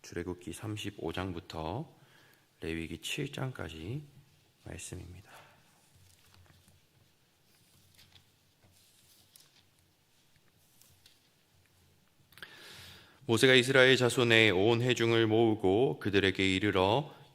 출애굽기 35장부터 레위기 7장까지 말씀입니다. 모세가 이스라엘 자손의 온 회중을 모으고 그들에게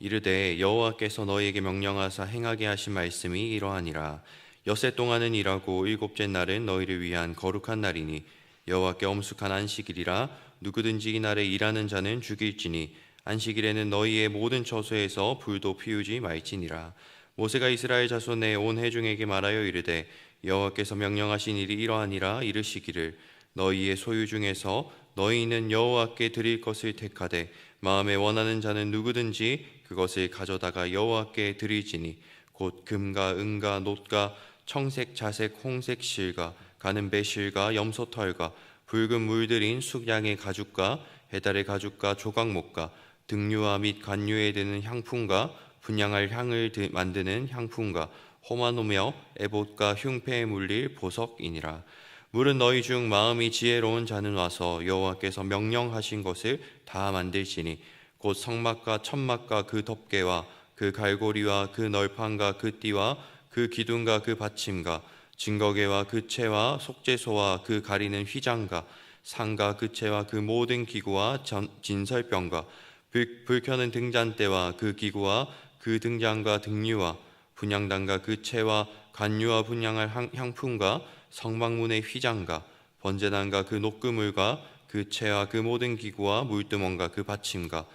이르되 여호와께서 너희에게 명령하사 행하게 하신 말씀이 이러하니라. 엿새 동안은 일하고 일곱째 날은 너희를 위한 거룩한 날이니 여호와께 엄숙한 안식일이라. 누구든지 이 날에 일하는 자는 죽일지니 안식일에는 너희의 모든 처소에서 불도 피우지 말지니라. 모세가 이스라엘 자손의 온 회중에게 말하여 이르되 여호와께서 명령하신 일이 이러하니라. 이르시기를 너희의 소유 중에서 너희는 여호와께 드릴 것을 택하되 마음에 원하는 자는 누구든지 그것을 가져다가 여호와께 드릴지니 곧 금과 은과 놋과 청색, 자색, 홍색 실과 가는 배실과 염소털과 붉은 물들인 숙양의 가죽과 해달의 가죽과 조각목과 등류와 및 관유에 드는 향품과 분향할 향을 만드는 향품과 호마노며 에봇과 흉패에 물릴 보석이니라. 물은 너희 중 마음이 지혜로운 자는 와서 여호와께서 명령하신 것을 다 만들지니 곧 성막과 천막과 그 덮개와 그 갈고리와 그 널판과 그 띠와 그 기둥과 그 받침과 증거계와 그 채와 속죄소와 그 가리는 휘장과 상과 그 채와 그 모든 기구와 진설병과 불 켜는 등잔대와 그 기구와 그 등잔과 등류와 분향단과 그 채와 관유와 분향할 향품과 성막문의 휘장과 번제단과 그 녹그물과 그 채와 그 모든 기구와 물두멍과 그 받침과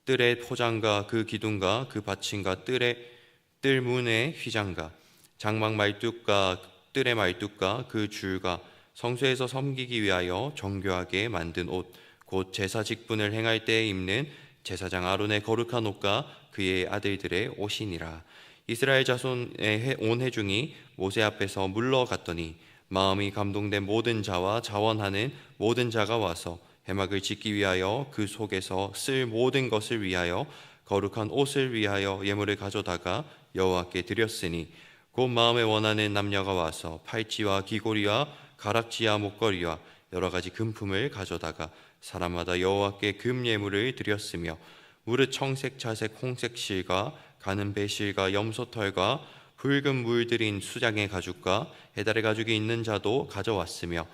뜰의 포장과 그 기둥과 그 받침과 뜰문의 휘장과 장막 말뚝과 뜰의 말뚝과 그 줄과 성소에서 섬기기 위하여 정교하게 만든 옷 곧 제사 직분을 행할 때에 입는 제사장 아론의 거룩한 옷과 그의 아들들의 옷이니라. 이스라엘 자손의 온 회중이 모세 앞에서 물러갔더니 마음이 감동된 모든 자와 자원하는 모든 자가 와서 회막을 짓기 위하여 그 속에서 쓸 모든 것을 위하여 거룩한 옷을 위하여 예물을 가져다가 여호와께 드렸으니 곧 마음에 원하는 남녀가 와서 팔찌와 귀고리와 가락지와 목걸이와 여러 가지 금품을 가져다가 사람마다 여호와께 금 예물을 드렸으며 무릇 청색, 자색, 홍색 실과 가는 배실과 염소털과 붉은 물들인 수장의 가죽과 해달의 가죽이 있는 자도 가져왔으며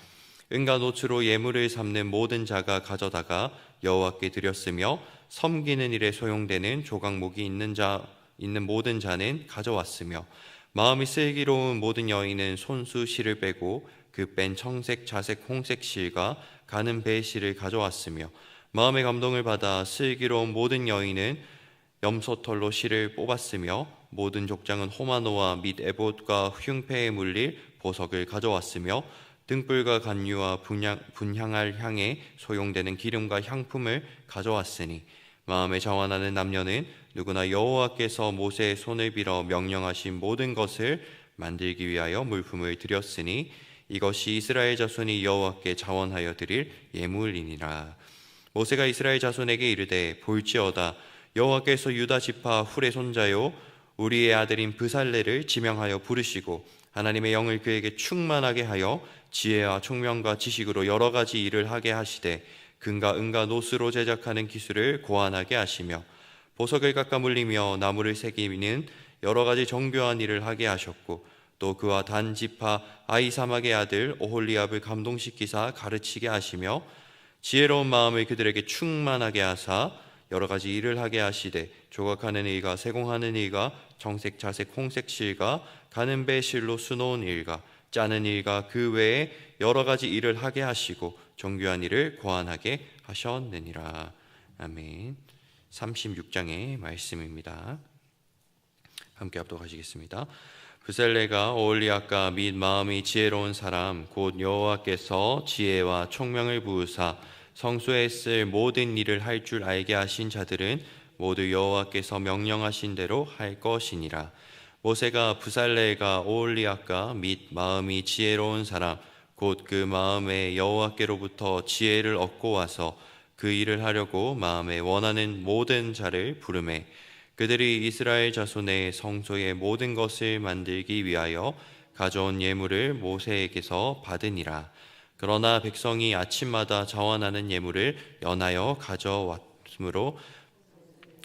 은과 놋으로 예물을 삼는 모든 자가 가져다가 여호와께 드렸으며 섬기는 일에 소용되는 조각목이 있는 모든 자는 가져왔으며 마음이 슬기로운 모든 여인은 손수 실을 빼고 그 뺀 청색, 자색, 홍색 실과 가는 배 실을 가져왔으며 마음의 감동을 받아 슬기로운 모든 여인은 염소털로 실을 뽑았으며 모든 족장은 호마노와 및 에봇과 흉패에 물릴 보석을 가져왔으며 등불과 관유와 분향할 향에 소용되는 기름과 향품을 가져왔으니 마음에 자원하는 남녀는 누구나 여호와께서 모세의 손을 빌어 명령하신 모든 것을 만들기 위하여 물품을 드렸으니 이것이 이스라엘 자손이 여호와께 자원하여 드릴 예물이니라. 모세가 이스라엘 자손에게 이르되 볼지어다 여호와께서 유다 지파 훌의 손자요 우리의 아들인 브살레를 지명하여 부르시고 하나님의 영을 그에게 충만하게 하여 지혜와 총명과 지식으로 여러 가지 일을 하게 하시되 금과 은과 놋으로 제작하는 기술을 고안하게 하시며 보석을 깎아 물리며 나무를 새기는 여러 가지 정교한 일을 하게 하셨고 또 그와 단 지파 아히사막의 아들 오홀리압을 감동시키사 가르치게 하시며 지혜로운 마음을 그들에게 충만하게 하사 여러 가지 일을 하게 하시되 조각하는 일과 세공하는 일과 청색, 자색, 홍색 실과 가는 배 실로 수놓은 일과 짜는 일과 그 외에 여러 가지 일을 하게 하시고 정교한 일을 고안하게 하셨느니라. 아멘. 36장의 말씀입니다. 함께 합독하시겠습니다. 브살레가 오홀리압과 및 마음이 지혜로운 사람 곧 여호와께서 지혜와 총명을 부으사 성소에 쓸 모든 일을 할 줄 알게 하신 자들은 모두 여호와께서 명령하신 대로 할 것이니라. 모세가 브살레가 오홀리압과 및 마음이 지혜로운 사람 곧 그 마음에 여호와께로부터 지혜를 얻고 와서 그 일을 하려고 마음에 원하는 모든 자를 부르매 그들이 이스라엘 자손의 성소의 모든 것을 만들기 위하여 가져온 예물을 모세에게서 받으니라. 그러나 백성이 아침마다 자원하는 예물을 연하여 되었으므로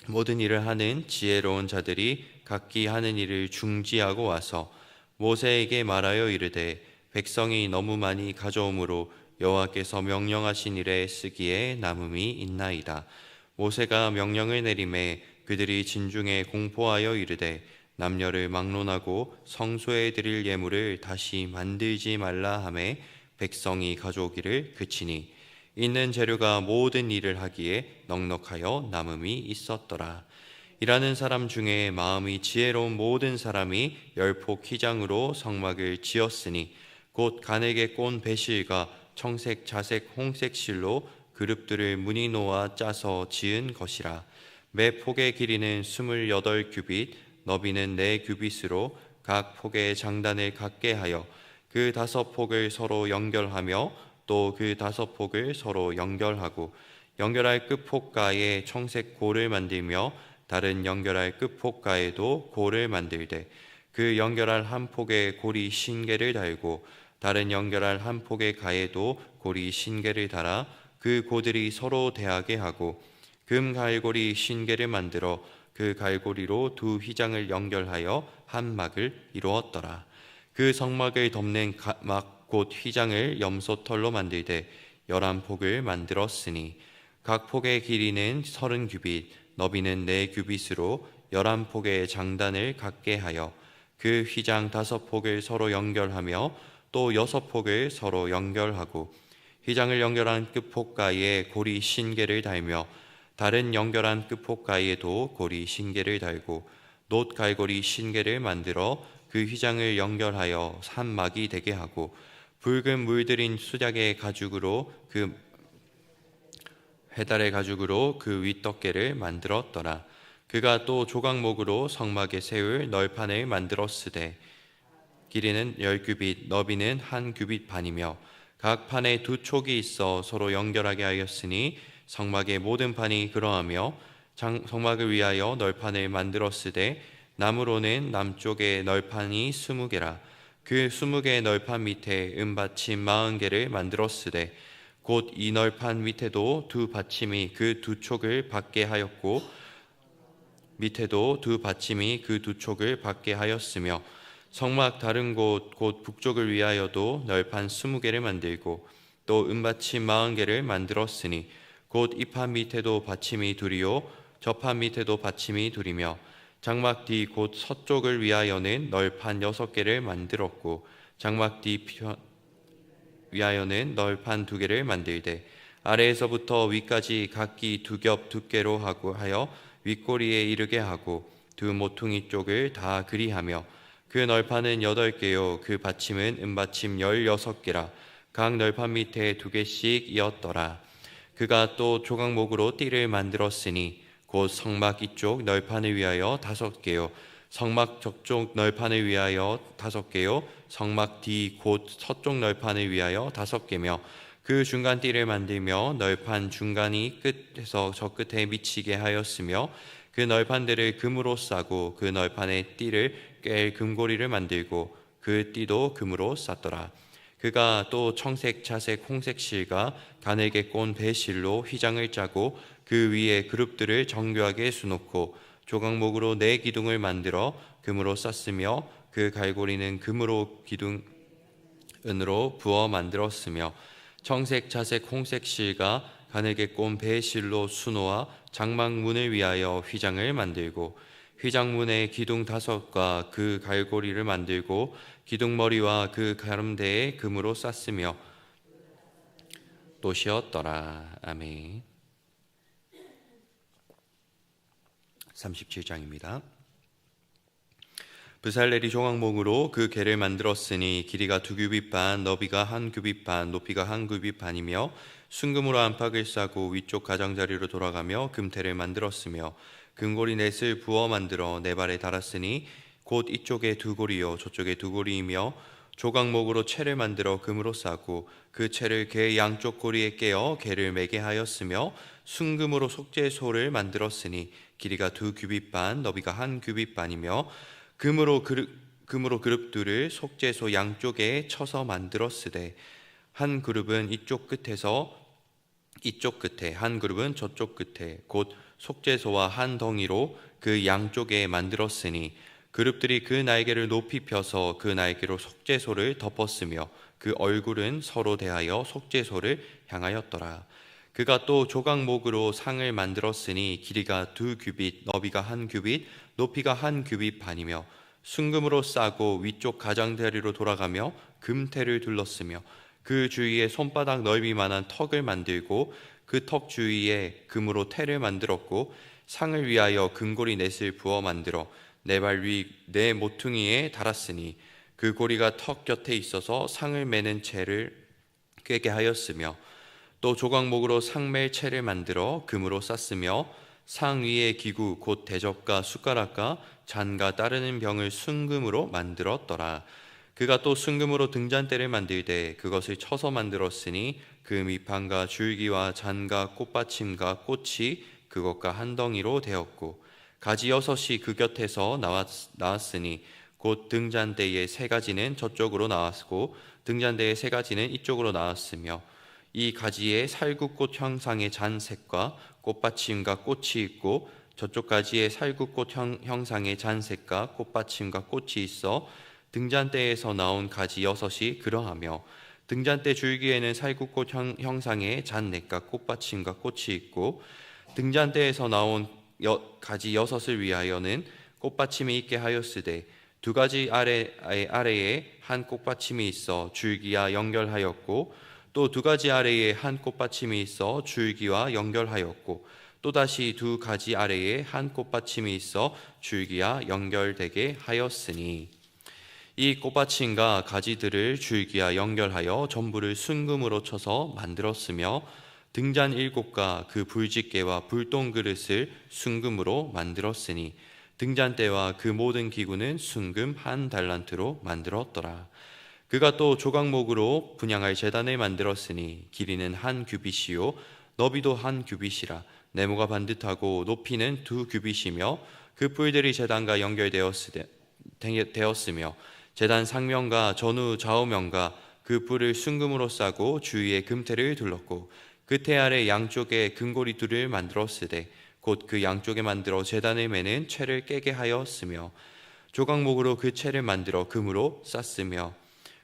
모든 일을 하는 지혜로운 자들이 각기 하는 일을 중지하고 와서 모세에게 말하여 이르되 백성이 너무 많이 가져오므로 여호와께서 명령하신 일에 쓰기에 남음이 있나이다. 모세가 명령을 내림에 그들이 진중에 공포하여 이르되 남녀를 막론하고 성소에 드릴 예물을 다시 만들지 말라 하매 백성이 가져오기를 그치니 있는 재료가 모든 일을 하기에 넉넉하여 남음이 있었더라. 일하는 사람 중에 마음이 지혜로운 모든 사람이 열폭 휘장으로 성막을 지었으니 곧 가늘게 꼰 배실과 청색, 자색, 홍색 실로 그룹들을 무늬 놓아 짜서 지은 것이라. 매 폭의 길이는 28규빗, 너비는 4규빗으로 각 폭의 장단을 같게 하여 그 5폭을 서로 연결하며 또 그 5폭을 서로 연결하고 연결할 끝폭가에 청색 골을 만들며 다른 연결할 끝폭가에도 골을 만들되 그 연결할 한 폭에 고리 신개를 달고 다른 연결할 한 폭의 가에도 고리 신개를 달아 그 고들이 서로 대하게 하고 금 갈고리 신개를 만들어 그 갈고리로 두 휘장을 연결하여 한 막을 이루었더라. 그 성막을 덮는 막 곧 휘장을 염소털로 만들되 11폭을 만들었으니 각 폭의 길이는 30규빗, 너비는 4규빗으로 11폭의 장단을 갖게 하여 그 휘장 5폭을 서로 연결하며 또 6폭을 서로 연결하고 휘장을 연결한 끝폭가에 고리 신개를 달며 다른 연결한 끝폭가에도 고리 신개를 달고 놋 갈고리 신개를 만들어 그 휘장을 연결하여 한 막이 되게 하고 붉은 물들인 수작의 가죽으로 그 해달의 가죽으로 그 윗덮개를 만들었더라. 그가 또 조각목으로 성막에 세울 널판을 만들었으되 길이는 10규빗, 너비는 1규빗 반이며 각 판에 2촉이 있어 서로 연결하게 하였으니 성막의 모든 판이 그러하며 성막을 위하여 널판을 만들었으되 나무로는 남쪽에 널판이 20개라. 그 20개의 널판 밑에 은받침 40개를 만들었으되 곧 이 널판 밑에도 두 받침이 그 2촉을 받게 하였고 밑에도 두 받침이 그 2촉을 받게 하였으며 성막 다른 곳 곧 북쪽을 위하여도 널판 20개를 만들고 또 은받침 40개를 만들었으니 곧 이 판 밑에도 받침이 둘이요 저 판 밑에도 받침이 둘이며 장막 뒤 곧 서쪽을 위하여는 널판 6개를 만들었고 장막 뒤 위하여는 널판 2개를 만들되 아래에서부터 위까지 각기 2겹 두께로 하여 윗꼬리에 이르게 하고 두 모퉁이 쪽을 다 그리하며 그 널판은 8개요 그 받침은 은받침 16개라. 각 널판 밑에 2개씩 이었더라. 그가 또 조각목으로 띠를 만들었으니 곧 성막 이쪽 널판을 위하여 5개요 성막 저쪽 널판을 위하여 5개요 성막 뒤 곧 서쪽 널판을 위하여 5개며 그 중간 띠를 만들며 널판 중간이 끝에서 저 끝에 미치게 하였으며 그 널판들을 금으로 싸고 그 널판의 띠를 꿰 금고리를 만들고 그 띠도 금으로 쌌더라. 그가 또 청색, 자색, 홍색 실과 가늘게 꼰 배실로 휘장을 짜고 그 위에 그룹들을 정교하게 수놓고 조각목으로 4기둥을 만들어 금으로 쌌으며 그 갈고리는 금으로 은으로 부어 만들었으며 청색, 자색, 홍색 실과 가늘게 꼰 배실로 수놓아 장막문을 위하여 휘장을 만들고 휘장문에 기둥 5과 그 갈고리를 만들고 기둥머리와 그 가름대에 금으로 쌌으며 또 씌었더라. 아멘. 37장입니다. 브살렐이 조각목으로 그 궤를 만들었으니 길이가 2규빗 반, 너비가 1규빗 반, 높이가 1규빗 반이며 순금으로 안팎을 싸고 위쪽 가장자리로 돌아가며 금태를 만들었으며 금고리 넷을 부어 만들어 4발에 달았으니 곧 이쪽에 2고리요 저쪽에 2고리이며 조각목으로 채를 만들어 금으로 싸고 그 채를 궤 양쪽 고리에 깨어 궤를 매게 하였으며 순금으로 속죄소를 만들었으니 길이가 2규빗 반, 너비가 1규빗 반이며 금으로 그룹들을 속죄소 양쪽에 쳐서 만들었으되 한 그룹은 이쪽 끝에서 이쪽 끝에 한 그룹은 저쪽 끝에 곧 속죄소와 한 덩이로 그 양쪽에 만들었으니 그룹들이 그 날개를 높이 펴서 그 날개로 속죄소를 덮었으며 그 얼굴은 서로 대하여 속죄소를 향하였더라. 그가 또 조각목으로 상을 만들었으니 길이가 2규빗, 너비가 1규빗, 높이가 1규빗 반이며 순금으로 싸고 위쪽 가장자리로 돌아가며 금테를 둘렀으며 그 주위에 손바닥 넓이만한 턱을 만들고 그 턱 주위에 금으로 테를 만들었고 상을 위하여 금고리 넷을 부어 만들어 네 발 위 네 모퉁이에 달았으니 그 고리가 턱 곁에 있어서 상을 매는 채를 꿰게 하였으며 또 조각목으로 상맬 채를 만들어 금으로 쌌으며 상 위에 기구 곧 대접과 숟가락과 잔과 따르는 병을 순금으로 만들었더라. 그가 또 순금으로 등잔대를 만들되 그것을 쳐서 만들었으니 그 밑판과 줄기와 잔과 꽃받침과 꽃이 그것과 한 덩이로 되었고 가지 6이 그 곁에서 나왔으니 곧 등잔대의 3가지는 저쪽으로 나왔고 등잔대의 3가지는 이쪽으로 나왔으며 이 가지에 살구꽃 형상의 잔색과 꽃받침과 꽃이 있고 저쪽 가지에 살구꽃 형상의 잔색과 꽃받침과 꽃이 있어 등잔대에서 나온 가지 6이 그러하며 등잔대 줄기에는 살구꽃 형상의 잔넷과 꽃받침과 꽃이 있고 등잔대에서 나온 가지 6을 위하여는 꽃받침이 있게 하였으되 2가지 아래에 한 꽃받침이 있어 줄기와 연결하였고 또 2가지 아래에 한 꽃받침이 있어 줄기와 연결하였고 또다시 2가지 아래에 한 꽃받침이 있어 줄기와 연결되게 하였으니 이 꽃받침과 가지들을 줄기와 연결하여 전부를 순금으로 쳐서 만들었으며 등잔 7과 그 불집게와 불똥 그릇을 순금으로 만들었으니 등잔대와 그 모든 기구는 순금 1달란트로 만들었더라. 그가 또 조각목으로 분향할 제단을 만들었으니 길이는 1규빗이요 너비도 1규빗이라 네모가 반듯하고 높이는 2규빗이며 그 뿔들이 제단과 연결되었으며 제단 상면과 전후 좌우면과 그 뿔을 순금으로 싸고 주위에 금테를 둘렀고 그 테 아래 양쪽에 금고리 둘을 만들었으되 곧 그 양쪽에 만들어 제단을 매는 채를 깨게 하였으며 조각목으로 그 채를 만들어 금으로 쌌으며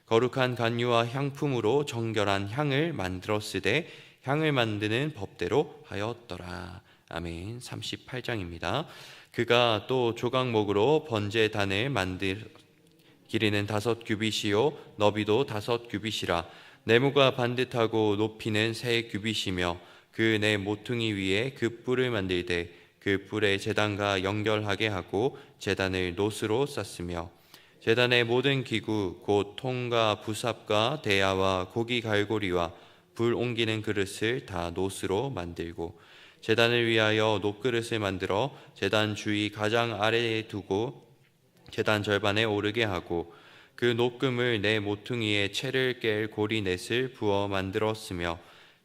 거룩한 간유와 향품으로 정결한 향을 만들었으되 향을 만드는 법대로 하였더라. 아멘. 38장입니다. 그가 또 조각목으로 번제단을 만들 길이는 5규빗이요 너비도 5규빗이라 네모가 반듯하고 높이는 3규빗이며 그 네 모퉁이 위에 그 뿔을 만들되 그 뿔에 제단과 연결하게 하고 제단을 노스로 쌌으며 제단의 모든 기구 곧 통과 부삽과 대야와 고기 갈고리와 불 옮기는 그릇을 다 노스로 만들고 제단을 위하여 녹그릇을 만들어 제단 주위 가장 아래에 두고 제단 절반에 오르게 하고 그 녹금을 네 모퉁이에 채를 깰 고리 넷을 부어 만들었으며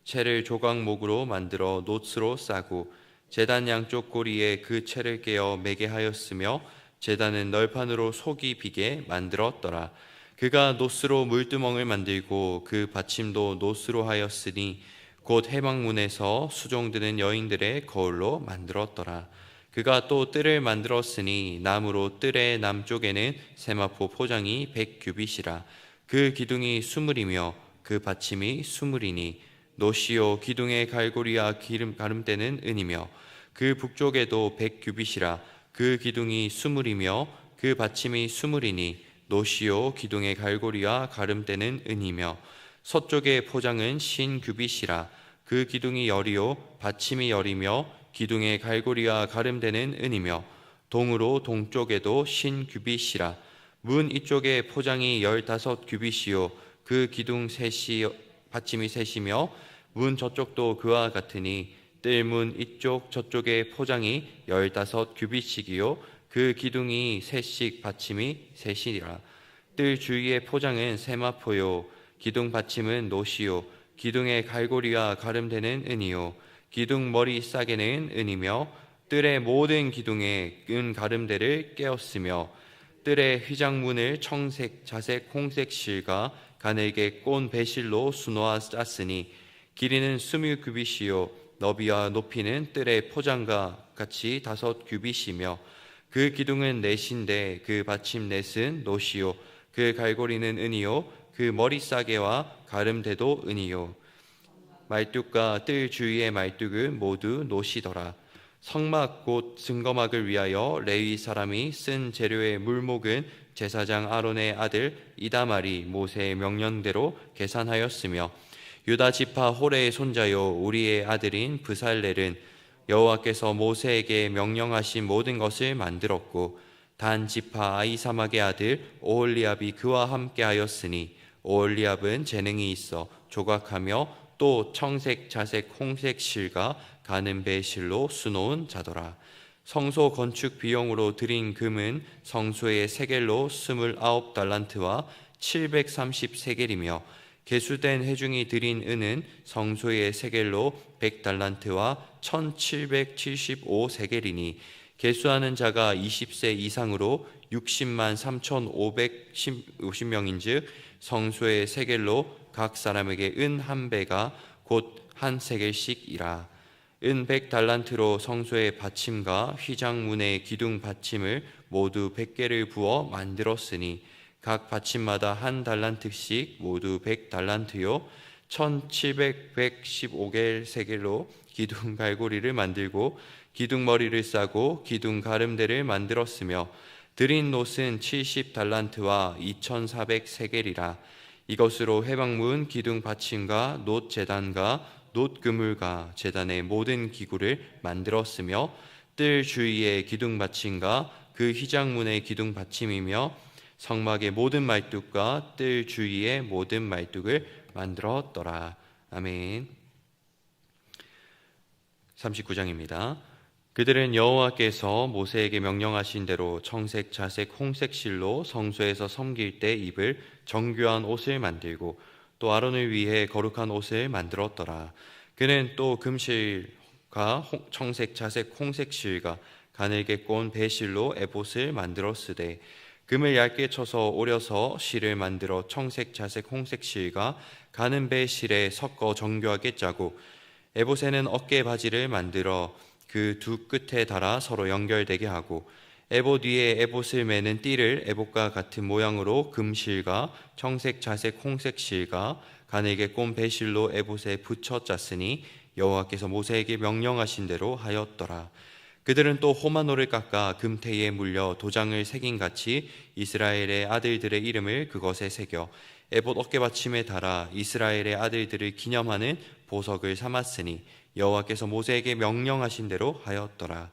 채를 조각목으로 만들어 노스로 싸고 제단 양쪽 고리에 그 채를 깨어 매게 하였으며 제단은 널판으로 속이 비게 만들었더라. 그가 노스로 물두멍을 만들고 그 받침도 노스로 하였으니 곧 해방문에서 수종드는 여인들의 거울로 만들었더라. 그가 또 뜰을 만들었으니 나무로 뜰의 남쪽에는 세마포 포장이 100규빗이라 그 기둥이 20이며 그 받침이 20이니 노시오 기둥의 갈고리와 가름대는 은이며 그 북쪽에도 100규빗이라 그 기둥이 20이며 그 받침이 20이니 노시오 기둥의 갈고리와 가름대는 은이며 서쪽의 포장은 50규빗이라 그 기둥이 열이요 받침이 열이며 기둥의 갈고리와 가름대는 은이며 동으로 동쪽에도 50규빗이라 문 이쪽에 포장이 15규빗이요 그 기둥 셋이 받침이 셋이며 문 저쪽도 그와 같으니 뜰문 이쪽 저쪽에 포장이 15규빗씩이요 그 기둥이 셋씩 받침이 셋이라 뜰 주위의 포장은 세마포요 기둥 받침은 노시요 기둥의 갈고리와 가름대는 은이요 기둥 머리 싸개는 은이며 뜰의 모든 기둥에 은 가름대를 깨었으며 뜰의 휘장문을 청색, 자색, 홍색 실과 가늘게 꼰 배실로 수놓아 짰으니 길이는 20규빗이요 너비와 높이는 뜰의 포장과 같이 5규빗이며 그 기둥은 넷인데 그 받침 넷은 놋이요 그 갈고리는 은이요 그 머리 싸개와 가름대도 은이요 말뚝과 뜰 주위의 말뚝은 모두 놋이더라. 성막 곧 증거막을 위하여 레위 사람이 쓴 재료의 물목은 제사장 아론의 아들 이다말이 모세의 명령대로 계산하였으며 유다 지파 호레의 손자요 우리의 아들인 브살렐은 여호와께서 모세에게 명령하신 모든 것을 만들었고 단 지파 아이사막의 아들 오홀리압이 그와 함께하였으니 오홀리압은 재능이 있어 조각하며 또 청색, 자색, 홍색 실과 가는 배실로 수놓은 자더라. 성소 건축 비용으로 들인 금은 성소의 세겔로 29달란트와 730세겔이며 개수된 회중이 들인 은은 성소의 세겔로 100달란트와 1775세겔이니 개수하는 자가 20세 이상으로 60만 3,550명인즉 성소의 세겔로 각 사람에게 은 한 배가 곧 한 세겔씩이라. 은 100달란트로 성소의 받침과 휘장문의 기둥 받침을 모두 100개를 부어 만들었으니 각 받침마다 한 달란트씩 모두 100달란트요 1715겔 세겔로 기둥 갈고리를 만들고 기둥 머리를 싸고 기둥 가름대를 만들었으며 들인 놋은 70달란트와 2400세겔이라. 이것으로 회막문 기둥 받침과 놋 제단과 놋 그물과 제단의 모든 기구를 만들었으며 뜰 주위의 기둥 받침과 그 휘장문의 기둥 받침이며 성막의 모든 말뚝과 뜰 주위의 모든 말뚝을 만들었더라. 아멘. 39장입니다. 그들은 여호와께서 모세에게 명령하신 대로 청색, 자색, 홍색 실로 성소에서 섬길 때 입을 정교한 옷을 만들고 또 아론을 위해 거룩한 옷을 만들었더라. 그는 또 금실과 청색, 자색, 홍색 실과 가늘게 꼰 배실로 에봇을 만들었으되 금을 얇게 쳐서 오려서 실을 만들어 청색, 자색, 홍색 실과 가는 배실에 섞어 정교하게 짜고 에봇에는 어깨 바지를 만들어 그 두 끝에 달아 서로 연결되게 하고 에봇 위에 에봇을 매는 띠를 에봇과 같은 모양으로 금실과 청색, 자색, 홍색 실과 가늘게 꼰 배실로 에봇에 붙여 짰으니 여호와께서 모세에게 명령하신 대로 하였더라. 그들은 또 호마노를 깎아 금테에 물려 도장을 새긴같이 이스라엘의 아들들의 이름을 그것에 새겨 에봇 어깨받침에 달아 이스라엘의 아들들을 기념하는 보석을 삼았으니 여호와께서 모세에게 명령하신 대로 하였더라.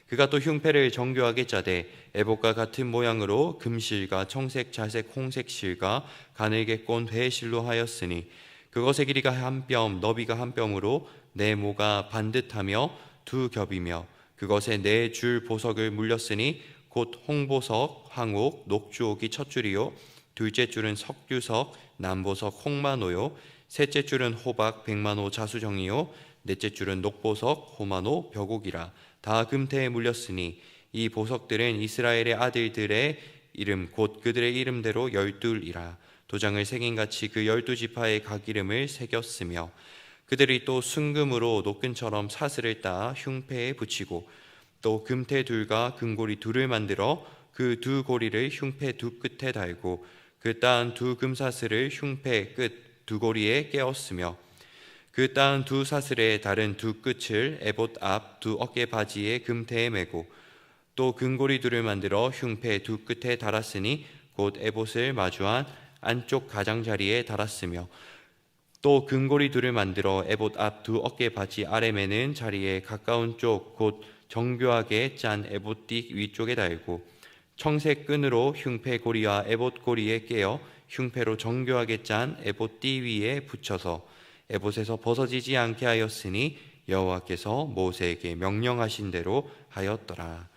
그가 또 흉패를 정교하게 짜되 에봇과 같은 모양으로 금실과 청색, 자색, 홍색 실과 가늘게 꼰 회실로 하였으니 그것의 길이가 한 뼘, 너비가 한 뼘으로 네모가 반듯하며 두 겹이며 그것에 4줄 보석을 물렸으니 곧 홍보석, 황옥, 녹주옥이 첫 줄이요 둘째 줄은 석유석, 남보석, 홍마노요 셋째 줄은 호박, 백마노, 자수정이요 넷째 줄은 녹보석, 호마노, 벽옥이라. 다 금태에 물렸으니 이 보석들은 이스라엘의 아들들의 이름 곧 그들의 이름대로 12이라. 도장을 새긴같이 그 12지파의 각 이름을 새겼으며 그들이 또 순금으로 노끈처럼 사슬을 따 흉패에 붙이고 또 금태 둘과 금고리 둘을 만들어 그 두 고리를 흉패 두 끝에 달고 그 따은 두 금사슬을 흉패 끝 두 고리에 깨었으며 그 따은 두 사슬의 다른 두 끝을 에봇 앞 두 어깨 바지의 금태에 매고 또 금고리 둘을 만들어 흉패 두 끝에 달았으니 곧 에봇을 마주한 안쪽 가장자리에 달았으며 또 금고리 둘을 만들어 에봇 앞 두 어깨 바지 아래 매는 자리에 가까운 쪽 곧 정교하게 짠 에봇띠 위쪽에 달고 청색 끈으로 흉패 고리와 에봇 고리에 깨어 흉패로 정교하게 짠 에봇띠 위에 붙여서 에봇에서 벗어지지 않게 하였으니 여호와께서 모세에게 명령하신 대로 하였더라.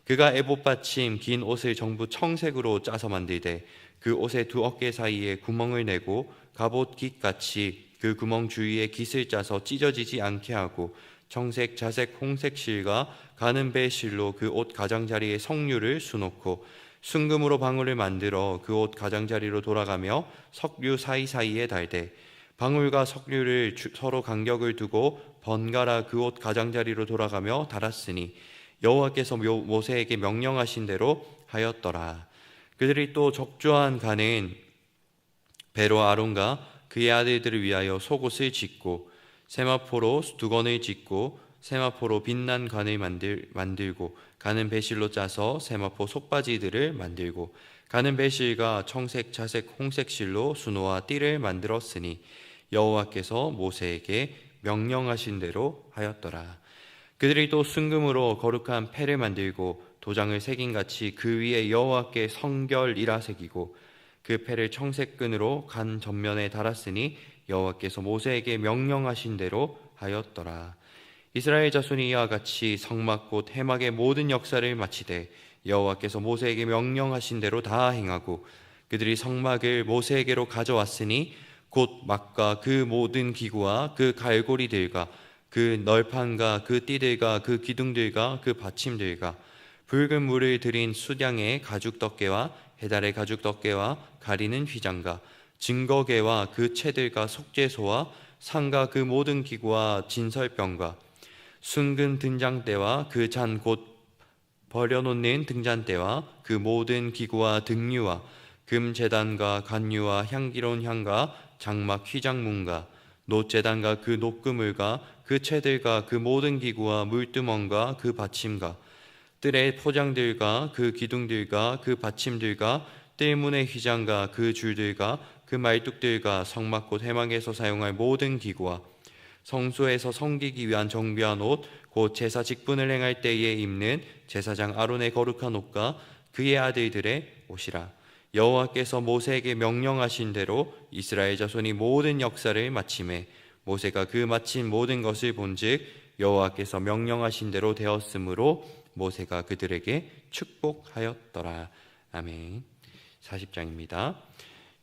그가 에봇 받침 긴 옷을 전부 청색으로 짜서 만들되 그 옷의 두 어깨 사이에 구멍을 내고 갑옷 깃같이 그 구멍 주위에 깃을 짜서 찢어지지 않게 하고 청색, 자색, 홍색 실과 가는 배 실로 그 옷 가장자리에 석류를 수놓고 순금으로 방울을 만들어 그 옷 가장자리로 돌아가며 석류 사이사이에 달되 방울과 석류를 서로 간격을 두고 번갈아 그 옷 가장자리로 돌아가며 달았으니 여호와께서 모세에게 명령하신 대로 하였더라. 그들이 또 적조한 가는 배로 아론과 그의 아들들을 위하여 속옷을 짓고 세마포로 두건을 짓고 세마포로 빛난 관을 만들고 가는 배실로 짜서 세마포 속바지들을 만들고 가는 배실과 청색, 자색, 홍색 실로 수노와 띠를 만들었으니 여호와께서 모세에게 명령하신 대로 하였더라. 그들이 또 순금으로 거룩한 패를 만들고 도장을 새긴 같이 그 위에 여호와께 성결이라 새기고 그 패를 청색 끈으로 간 전면에 달았으니 여호와께서 모세에게 명령하신 대로 하였더라. 이스라엘 자손이 이와 같이 성막 곧 해막의 모든 역사를 마치되 여호와께서 모세에게 명령하신 대로 다 행하고 그들이 성막을 모세에게로 가져왔으니 곧 막과 그 모든 기구와 그 갈고리들과 그 널판과 그 띠들과 그 기둥들과 그 받침들과 붉은 물을 들인 수량의 가죽 덮개와 해달의 가죽 덮개와 가리는 휘장과 증거개와 그 채들과 속죄소와 상과 그 모든 기구와 진설병과 순금 등잔대와 그 잔 곧 버려놓는 등잔대와 그 모든 기구와 등류와 금제단과 간류와 향기로운 향과 장막 휘장문과 놋제단과 그 놋그물과 그 채들과 그 모든 기구와 물두멍과 그 받침과 뜰의 포장들과 그 기둥들과 그 받침들과 뜰문의 휘장과 그 줄들과 그 말뚝들과 성막 곧 회막에서 사용할 모든 기구와 성소에서 섬기기 위한 정비한 옷 곧 제사 직분을 행할 때에 입는 제사장 아론의 거룩한 옷과 그의 아들들의 옷이라. 여호와께서 모세에게 명령하신 대로 이스라엘 자손이 모든 역사를 마침에 모세가 그 마친 모든 것을 본즉 여호와께서 명령하신 대로 되었으므로 모세가 그들에게 축복하였더라. 아멘. 40장입니다.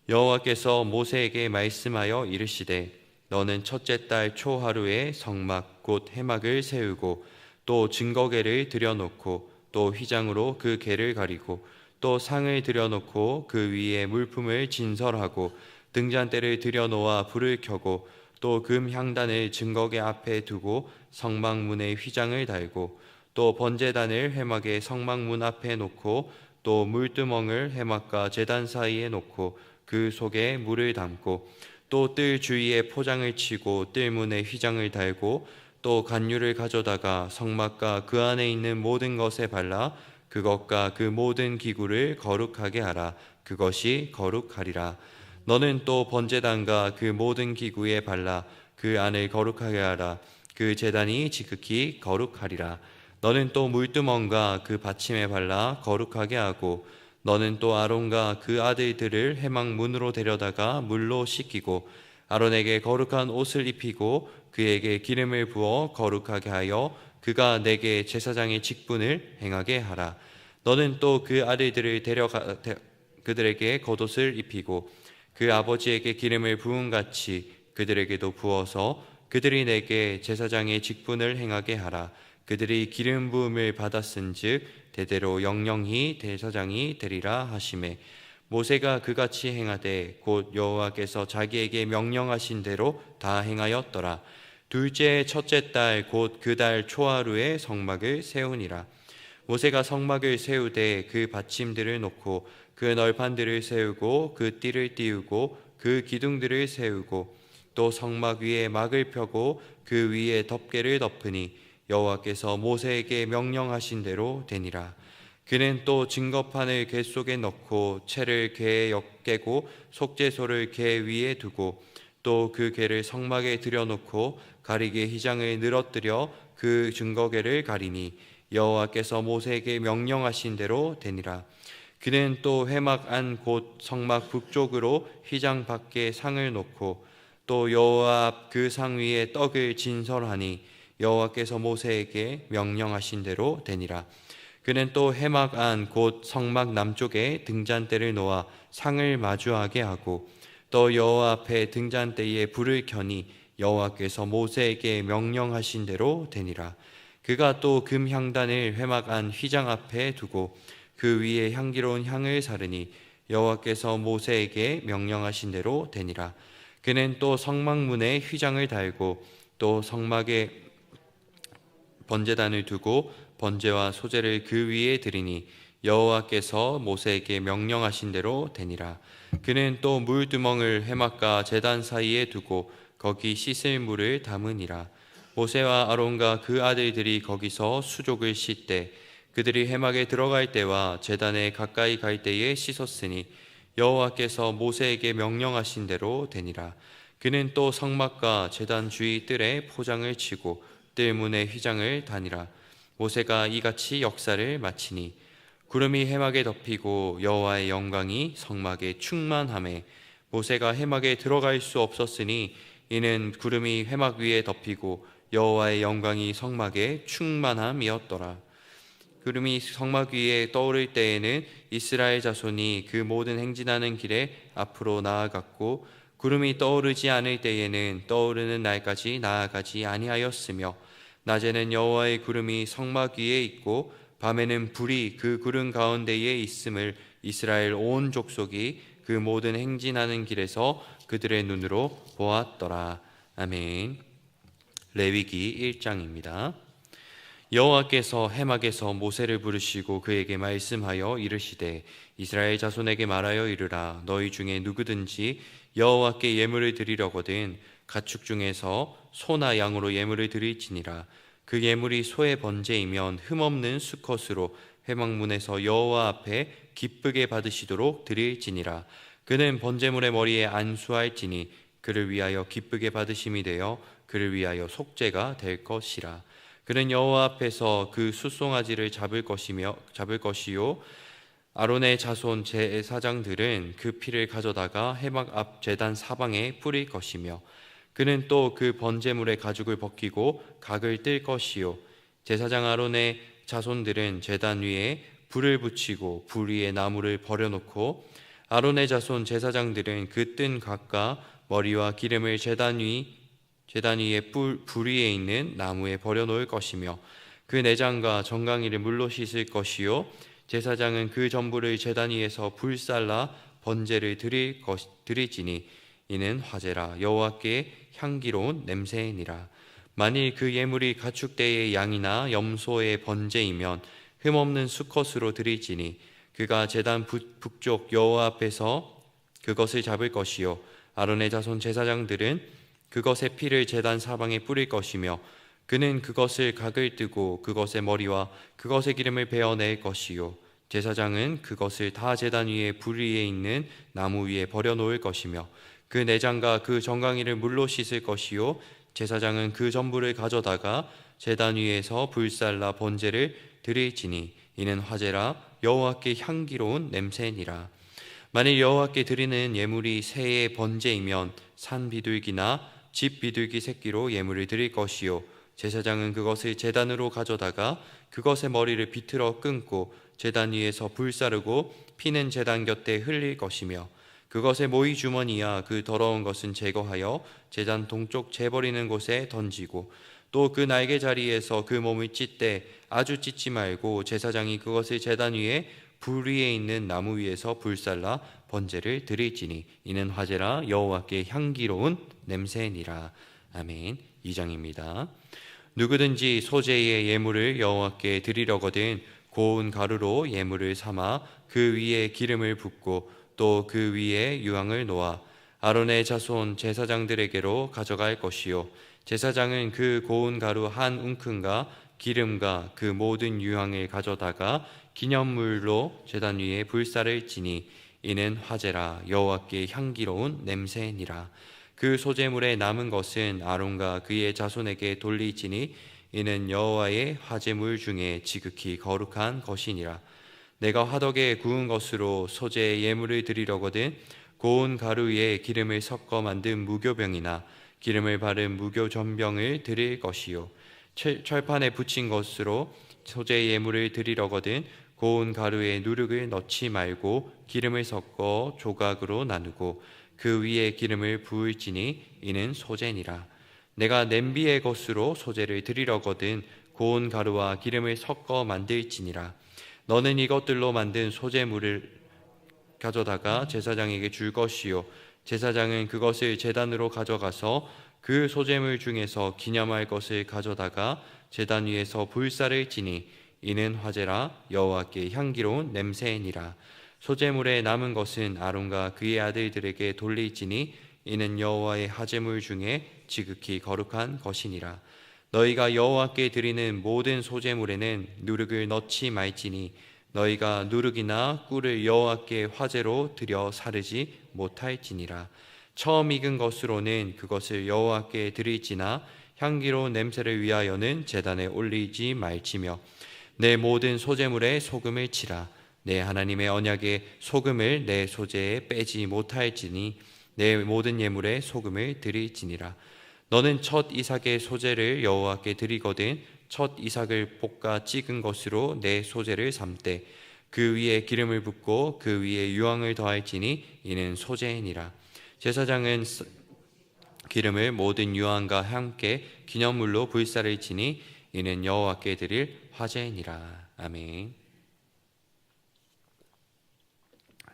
여호와께서 모세에게 말씀하여 이르시되 너는 첫째 달 초하루에 성막 곧 해막을 세우고 또 증거궤를 들여놓고 또 휘장으로 그 궤를 가리고 또 상을 들여놓고 그 위에 물품을 진설하고 등잔대를 들여놓아 불을 켜고 또 금 향단을 증거궤 앞에 두고 성막문에 휘장을 달고 또 번제단을 회막의 성막문 앞에 놓고 또 물두멍을 회막과 제단 사이에 놓고 그 속에 물을 담고 또 뜰 주위에 포장을 치고 뜰문에 휘장을 달고 또 간유를 가져다가 성막과 그 안에 있는 모든 것에 발라 그것과 그 모든 기구를 거룩하게 하라. 그것이 거룩하리라. 너는 또 번제단과 그 모든 기구에 발라 그 안을 거룩하게 하라. 그 제단이 지극히 거룩하리라. 너는 또 물두멍과 그 받침에 발라 거룩하게 하고 너는 또 아론과 그 아들들을 회막 문으로 데려다가 물로 씻기고 아론에게 거룩한 옷을 입히고 그에게 기름을 부어 거룩하게 하여 그가 내게 제사장의 직분을 행하게 하라. 너는 또 그 아들들을 데려가 그들에게 겉옷을 입히고 그 아버지에게 기름을 부은 같이 그들에게도 부어서 그들이 내게 제사장의 직분을 행하게 하라. 그들이 기름 부음을 받았은즉 대대로 영영히 제사장이 되리라 하시매 모세가 그같이 행하되 곧 여호와께서 자기에게 명령하신 대로 다 행하였더라. 둘째 첫째 달 곧 그 달 초하루에 성막을 세우니라. 모세가 성막을 세우되 그 받침들을 놓고 그 널판들을 세우고 그 띠를 띄우고 그 기둥들을 세우고 또 성막 위에 막을 펴고 그 위에 덮개를 덮으니 여호와께서 모세에게 명령하신 대로 되니라. 그는 또 증거판을 궤 속에 넣고 채를 궤에 엮개고 속죄소를 궤 위에 두고 또 그 궤를 성막에 들여놓고 가리개 휘장을 늘어뜨려 그 증거궤를 가리니 여호와께서 모세에게 명령하신 대로 되니라. 그는 또 회막 안 곧 성막 북쪽으로 휘장 밖에 상을 놓고 또 여호와 앞 그 상 위에 떡을 진설하니 여호와께서 모세에게 명령하신 대로 되니라. 그는 또 회막 안 곧 성막 남쪽에 등잔대를 놓아 상을 마주하게 하고 또 여호와 앞에 등잔대에 불을 켜니 여호와께서 모세에게 명령하신 대로 되니라. 그가 또 금향단을 회막 안 휘장 앞에 두고 그 위에 향기로운 향을 사르니 여호와께서 모세에게 명령하신 대로 되니라. 그는 또 성막문에 휘장을 달고 또 성막에 번제단을 두고 번제와 소제를 그 위에 드리니 여호와께서 모세에게 명령하신 대로 되니라. 그는 또 물두멍을 회막과 제단 사이에 두고 거기 씻을 물을 담으니라. 모세와 아론과 그 아들들이 거기서 수족을 씻되 그들이 회막에 들어갈 때와 제단에 가까이 갈 때에 씻었으니 여호와께서 모세에게 명령하신 대로 되니라. 그는 또 성막과 제단 주위 뜰에 포장을 치고 뜰문에 휘장을 다니라. 모세가 이같이 역사를 마치니 구름이 회막에 덮이고 여호와의 영광이 성막에 충만하매 모세가 회막에 들어갈 수 없었으니 이는 구름이 회막 위에 덮이고 여호와의 영광이 성막에 충만함이었더라. 구름이 성막 위에 떠오를 때에는 이스라엘 자손이 그 모든 행진하는 길에 앞으로 나아갔고 구름이 떠오르지 않을 때에는 떠오르는 날까지 나아가지 아니하였으며 낮에는 여호와의 구름이 성막 위에 있고 밤에는 불이 그 구름 가운데에 있음을 이스라엘 온 족속이 그 모든 행진하는 길에서 그들의 눈으로 보았더라. 아멘. 레위기 1장입니다. 여호와께서 회막에서 모세를 부르시고 그에게 말씀하여 이르시되 이스라엘 자손에게 말하여 이르라. 너희 중에 누구든지 여호와께 예물을 드리려거든 가축 중에서 소나 양으로 예물을 드릴지니라. 그 예물이 소의 번제이면 흠없는 수컷으로 회막문에서 여호와 앞에 기쁘게 받으시도록 드릴지니라. 그는 번제물의 머리에 안수할지니 그를 위하여 기쁘게 받으심이 되어 그를 위하여 속죄가 될 것이라. 그는 여호와 앞에서 그 숫송아지를 잡을 것이요 아론의 자손 제사장들은 그 피를 가져다가 회막 앞 제단 사방에 뿌릴 것이며 그는 또 그 번제물의 가죽을 벗기고 각을 뜰 것이요 제사장 아론의 자손들은 제단 위에 불을 붙이고 불 위에 나무를 버려놓고 아론의 자손 제사장들은 그 뜬 각과 머리와 기름을 제단 위에 불 위에 있는 나무에 버려놓을 것이며 그 내장과 정강이를 물로 씻을 것이요 제사장은 그 전부를 제단 위에서 불살라 번제를 드리지니 이는 화제라. 여호와께 향기로운 냄새니라. 만일 그 예물이 가축대의 양이나 염소의 번제이면 흠없는 수컷으로 드리지니 그가 제단 북쪽 여호와 앞에서 그것을 잡을 것이요 아론의 자손 제사장들은 그것의 피를 제단 사방에 뿌릴 것이며 그는 그것을 각을 뜨고 그것의 머리와 그것의 기름을 베어낼 것이요 제사장은 그것을 다 제단 위에 불 위에 있는 나무 위에 버려놓을 것이며 그 내장과 그 정강이를 물로 씻을 것이요 제사장은 그 전부를 가져다가 제단 위에서 불살라 번제를 드릴지니 이는 화제라. 여호와께 향기로운 냄새니라. 만일 여호와께 드리는 예물이 새의 번제이면 산 비둘기나 집 비둘기 새끼로 예물을 드릴 것이요 제사장은 그것을 제단으로 가져다가 그것의 머리를 비틀어 끊고 제단 위에서 불사르고 피는 제단 곁에 흘릴 것이며 그것의 모이 주머니야 그 더러운 것은 제거하여 제단 동쪽 재버리는 곳에 던지고 또 그 날개 자리에서 그 몸을 찢되 아주 찢지 말고 제사장이 그것을 제단 위에 불 위에 있는 나무 위에서 불살라 번제를 드릴지니 이는 화제라. 여호와께 향기로운 냄새니라. 아멘. 2장입니다. 누구든지 소제의 예물을 여호와께 드리려거든 고운 가루로 예물을 삼아 그 위에 기름을 붓고 또 그 위에 유황을 놓아 아론의 자손 제사장들에게로 가져갈 것이요 제사장은 그 고운 가루 한 웅큼과 기름과 그 모든 유황을 가져다가 기념물로 제단 위에 불사를 지니 이는 화제라. 여호와께 향기로운 냄새니라. 그 소제물에 남은 것은 아론과 그의 자손에게 돌리지니 이는 여호와의 화제물 중에 지극히 거룩한 것이니라. 내가 화덕에 구운 것으로 소제의 예물을 드리려거든 고운 가루에 기름을 섞어 만든 무교병이나 기름을 바른 무교전병을 드릴 것이요 철판에 붙인 것으로 소제의 예물을 드리려거든 고운 가루에 누룩을 넣지 말고 기름을 섞어 조각으로 나누고 그 위에 기름을 부을지니 이는 소제니라. 내가 냄비의 것으로 소제를 드리려거든 고운 가루와 기름을 섞어 만들지니라. 너는 이것들로 만든 소제물을 가져다가 제사장에게 줄 것이요 제사장은 그것을 제단으로 가져가서 그 소재물 중에서 기념할 것을 가져다가 제단 위에서 불사를 지니 이는 화제라 여호와께 향기로운 냄새이니라. 소재물에 남은 것은 아론과 그의 아들들에게 돌릴지니 이는 여호와의 화제물 중에 지극히 거룩한 것이니라. 너희가 여호와께 드리는 모든 소재물에는 누룩을 넣지 말지니 너희가 누룩이나 꿀을 여호와께 화제로 드려 사르지 못할지니라. 처음 익은 것으로는 그것을 여호와께 드릴지나 향기로운 냄새를 위하여는 제단에 올리지 말지며 내 모든 소재물에 소금을 치라. 내 하나님의 언약에 소금을 내 소재에 빼지 못할지니 내 모든 예물에 소금을 드릴지니라. 너는 첫 이삭의 소재를 여호와께 드리거든 첫 이삭을 볶아 찍은 것으로 내 소재를 삼되 그 위에 기름을 붓고 그 위에 유황을 더할지니 이는 소재이니라. 제사장은 기름을 모든 유황과 함께 기념물로 불사를 치니 이는 여호와께 드릴 화제이니라. 아멘.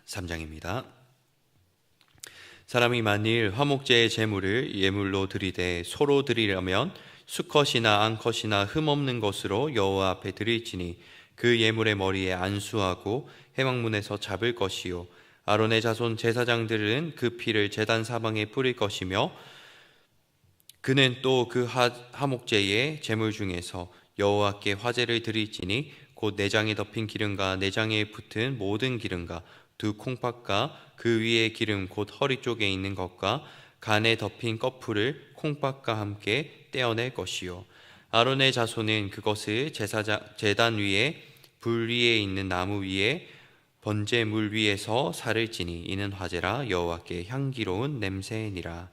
3장입니다. 사람이 만일 화목제의 제물을 예물로 드리되 소로 드리려면 수컷이나 암컷이나 흠없는 것으로 여호와 앞에 드릴지니 그 예물의 머리에 안수하고 회막문에서 잡을 것이요 아론의 자손 제사장들은 그 피를 제단 사방에 뿌릴 것이며 그는 또 그 화목제의 제물 중에서 여호와께 화제를 드릴지니 곧 내장에 덮인 기름과 내장에 붙은 모든 기름과 두 콩팥과 그 위에 기름 곧 허리 쪽에 있는 것과 간에 덮인 꺼풀을 콩팥과 함께 떼어낼 것이요 아론의 자손은 그것을 제단 위에 불 위에 있는 나무 위에 번제물 위에서 살을 지니 이는 화제라 여호와께 향기로운 냄새니라.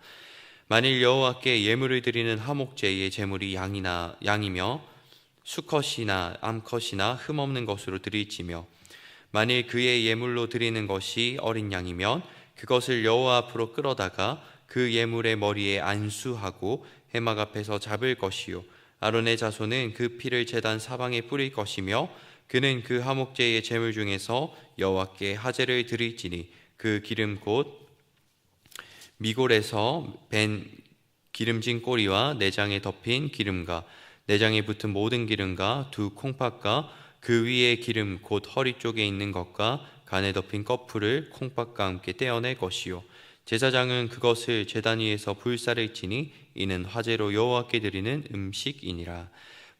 만일 여호와께 예물을 드리는 화목제의 제물이 양이며 수컷이나 암컷이나 흠없는 것으로 드릴지며 만일 그의 예물로 드리는 것이 어린 양이면 그것을 여호와 앞으로 끌어다가 그 예물의 머리에 안수하고 회막 앞에서 잡을 것이요 아론의 자손은 그 피를 제단 사방에 뿌릴 것이며 그는 그 화목제의 제물 중에서 여호와께 화제를 드릴지니 그 기름 곧 미골에서 벤 기름진 꼬리와 내장에 덮인 기름과 내장에 붙은 모든 기름과 두 콩팥과 그 위에 기름 곧 허리 쪽에 있는 것과 간에 덮인 꺼풀을 콩팥과 함께 떼어낼 것이요 제사장은 그것을 제단 위에서 불사를 치니 이는 화제로 여호와께 드리는 음식이니라.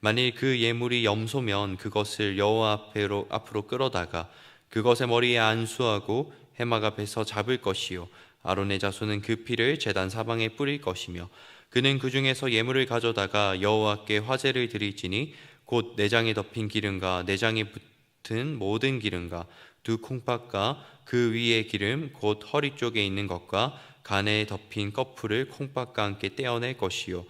만일 그 예물이 염소면 그것을 여호와 앞으로 끌어다가 그것의 머리에 안수하고 회막 앞에서 잡을 것이요 아론의 자손은 그 피를 제단 사방에 뿌릴 것이며 그는 그 중에서 예물을 가져다가 여호와께 화제를 드릴지니 곧 내장에 덮인 기름과 내장에 붙은 모든 기름과 두 콩팥과 그 위에 기름 곧 허리 쪽에 있는 것과 간에 덮인 꺼풀을 콩팥과 함께 떼어낼 것이요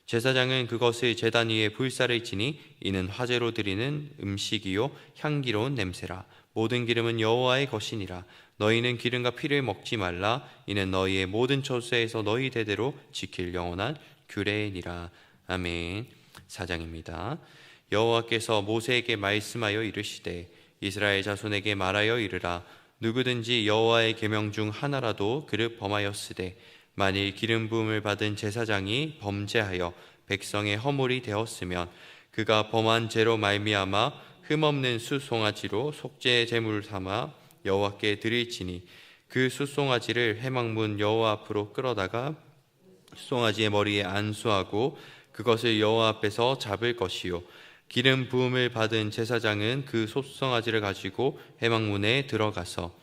제사장은 그것을 제단 위에 불사를 치니 이는 화제로 드리는 음식이요 향기로운 냄새라. 모든 기름은 여호와의 것이니라. 너희는 기름과 피를 먹지 말라. 이는 너희의 모든 처소에서 너희 대대로 지킬 영원한 규례니라. 아멘. 4장입니다. 여호와께서 모세에게 말씀하여 이르시되 이스라엘 자손에게 말하여 이르라. 누구든지 여호와의 계명 중 하나라도 그를 범하였으되 만일 기름 부음을 받은 제사장이 범죄하여 백성의 허물이 되었으면 그가 범한 죄로 말미암아 흠없는 수송아지로 속죄 제물 삼아 여호와께 드릴지니 그 수송아지를 회막문 여호와 앞으로 끌어다가 수송아지의 머리에 안수하고 그것을 여호와 앞에서 잡을 것이요 기름 부음을 받은 제사장은 그 소수송아지를 가지고 회막문에 들어가서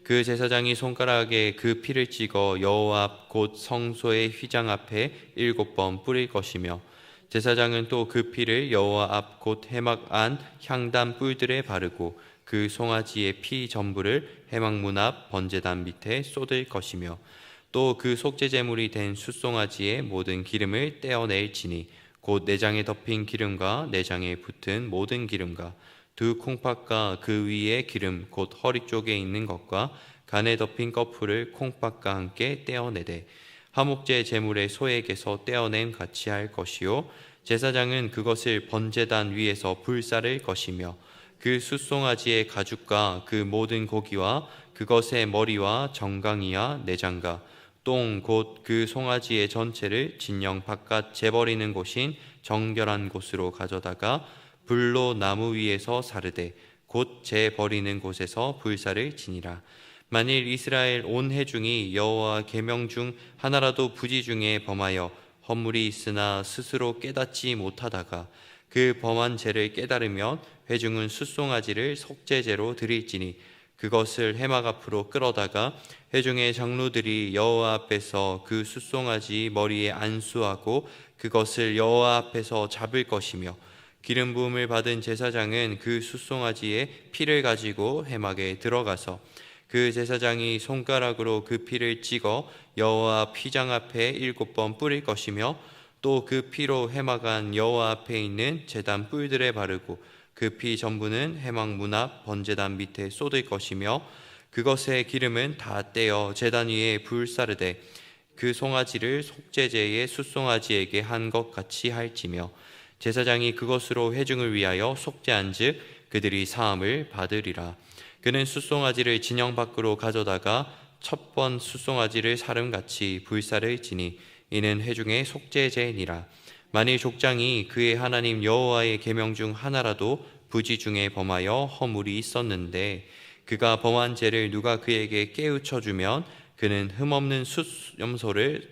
그 제사장이 손가락에 그 피를 찍어 여호와 앞 곧 성소의 휘장 앞에 7번 뿌릴 것이며 제사장은 또 그 피를 여호와 앞 곧 회막 안 향단 뿔들에 바르고 그 송아지의 피 전부를 회막문 앞 번제단 밑에 쏟을 것이며 또 그 속죄제물이 된 숫송아지의 모든 기름을 떼어낼지니 곧 내장에 덮인 기름과 내장에 붙은 모든 기름과 두 콩팥과 그 위에 기름 곧 허리 쪽에 있는 것과 간에 덮인 꺼풀을 콩팥과 함께 떼어내되 화목제 제물의 소에게서 떼어냄 같이 할 것이요 제사장은 그것을 번제단 위에서 불사를 것이며 그 숫송아지의 가죽과 그 모든 고기와 그것의 머리와 정강이와 내장과 똥 곧 그 송아지의 전체를 진영 바깥 재버리는 곳인 정결한 곳으로 가져다가 불로 나무 위에서 사르되 곧 재버리는 곳에서 불사를 지니라. 만일 이스라엘 온 회중이 여호와 계명 중 하나라도 부지 중에 범하여 허물이 있으나 스스로 깨닫지 못하다가 그 범한 죄를 깨달으면 회중은 숫송아지를 속죄제로 드릴지니 그것을 해막 앞으로 끌어다가 회중의 장로들이 여호와 앞에서 그 숫송아지 머리에 안수하고 그것을 여호와 앞에서 잡을 것이며 기름 부음을 받은 제사장은 그 숫송아지의 피를 가지고 해막에 들어가서 그 제사장이 손가락으로 그 피를 찍어 여호와 피장 앞에 7번 뿌릴 것이며 또 그 피로 해막 안 여호와 앞에 있는 제단 뿔들에 바르고 그 피 전부는 해막 문 앞 번제단 밑에 쏟을 것이며 그것의 기름은 다 떼어 제단 위에 불사르되 그 송아지를 속죄제의 숫송아지에게 한 것 같이 할지며 제사장이 그것으로 회중을 위하여 속죄한즉 그들이 사함을 받으리라. 그는 숫송아지를 진영 밖으로 가져다가 첫 번 숫송아지를 사름같이 불사를 지니 이는 회중의 속죄제니라. 만일 족장이 그의 하나님 여호와의 계명 중 하나라도 부지 중에 범하여 허물이 있었는데 그가 범한 죄를 누가 그에게 깨우쳐 주면 그는 흠없는 숫염소를